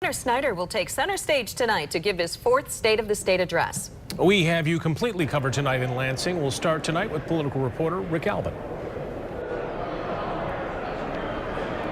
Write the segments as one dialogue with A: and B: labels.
A: Governor Snyder will take center stage tonight to give his fourth State of the State address.
B: We have you completely covered tonight in Lansing. We'll start tonight with political reporter Rick Albin.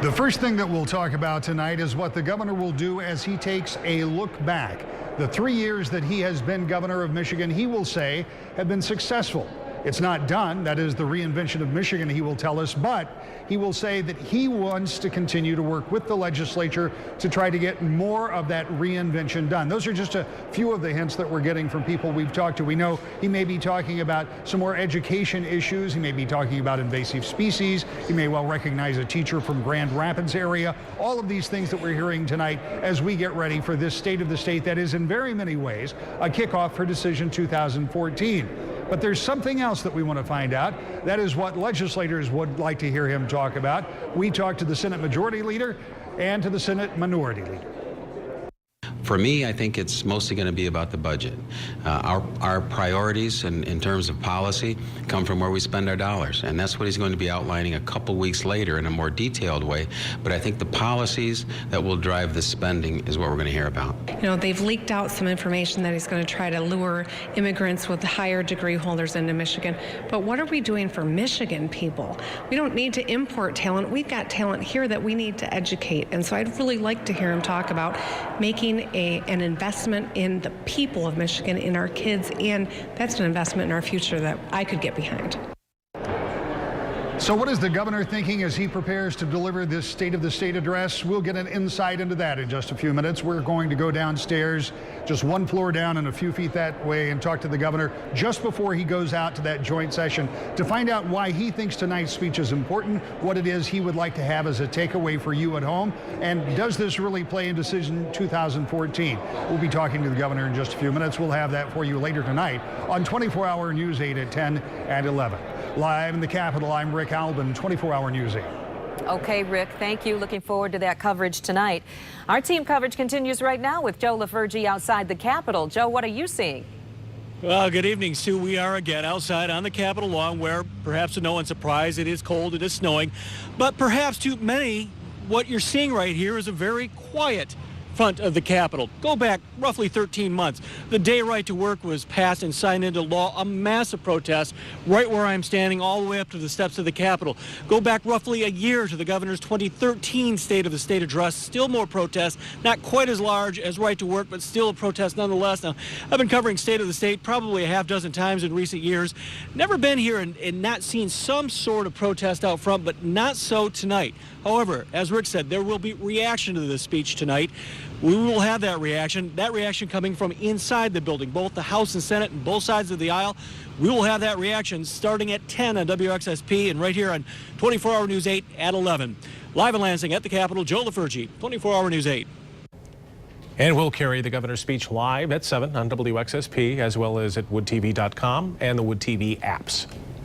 C: The first thing that we'll talk about tonight is what the governor will do as he takes a look back. The 3 years that he has been governor of Michigan, he will say, have been successful. It's not done. That is the reinvention of Michigan, he will tell us, but he will say that he wants to continue to work with the legislature to try to get more of that reinvention done. Those are just a few of the hints that we're getting from people we've talked to. We know he may be talking about some more education issues. He may be talking about invasive species. He may well recognize a teacher from Grand Rapids area. All of these things that we're hearing tonight as we get ready for this State of the State that is in very many ways a kickoff for Decision 2014. But there's something else that we want to find out. That is what legislators would like to hear him talk about. We talked to the Senate Majority Leader and to the Senate Minority Leader.
D: For me, I think it's mostly going to be about the budget. Our priorities in terms of policy come from where we spend our dollars, and that's what he's going to be outlining a couple weeks later in a more detailed way. But I think the policies that will drive the spending is what we're going to hear about.
E: You know, they've leaked out some information that he's going to try to lure immigrants with higher degree holders into Michigan. But what are we doing for Michigan people? We don't need to import talent. We've got talent here that we need to educate. And so I'd really like to hear him talk about making an investment in the people of Michigan, in our kids, and that's an investment in our future that I could get behind.
C: So what is the governor thinking as he prepares to deliver this State of the State address? We'll get an insight into that in just a few minutes. We're going to go downstairs, just one floor down and a few feet that way, and talk to the governor just before he goes out to that joint session to find out why he thinks tonight's speech is important, what it is he would like to have as a takeaway for you at home, and does this really play in Decision 2014? We'll be talking to the governor in just a few minutes. We'll have that for you later tonight on 24-Hour News 8 at 10 and 11. Live in the Capitol, I'm Rick Albin, 24-Hour News 8.
A: Okay, Rick, thank you. Looking forward to that coverage tonight. Our team coverage continues right now with Joe LaFergie outside the Capitol. Joe, what are you seeing?
F: Well, good evening, Sue. We are again outside on the Capitol lawn where, perhaps to no one's surprise, it is cold, it is snowing. But perhaps to many, what you're seeing right here is a very quiet front of the Capitol. Go back roughly 13 months. The day right to work was passed and signed into law, a massive protest right where I'm standing all the way up to the steps of the Capitol. Go back roughly a year to the governor's 2013 State of the State address. Still more protests, not quite as large as right to work, but still a protest nonetheless. Now, I've been covering State of the State probably a half dozen times in recent years. Never been here and not seen some sort of protest out front, but not so tonight. However, as Rick said, there will be reaction to this speech tonight. We will have that reaction coming from inside the building, both the House and Senate and both sides of the aisle. We will have that reaction starting at 10 on WXSP and right here on 24-Hour News 8 at 11. Live in Lansing at the Capitol, Joe LaFergie, 24-Hour News 8.
B: And we'll carry the governor's speech live at 7 on WXSP, as well as at woodtv.com and the Wood TV apps.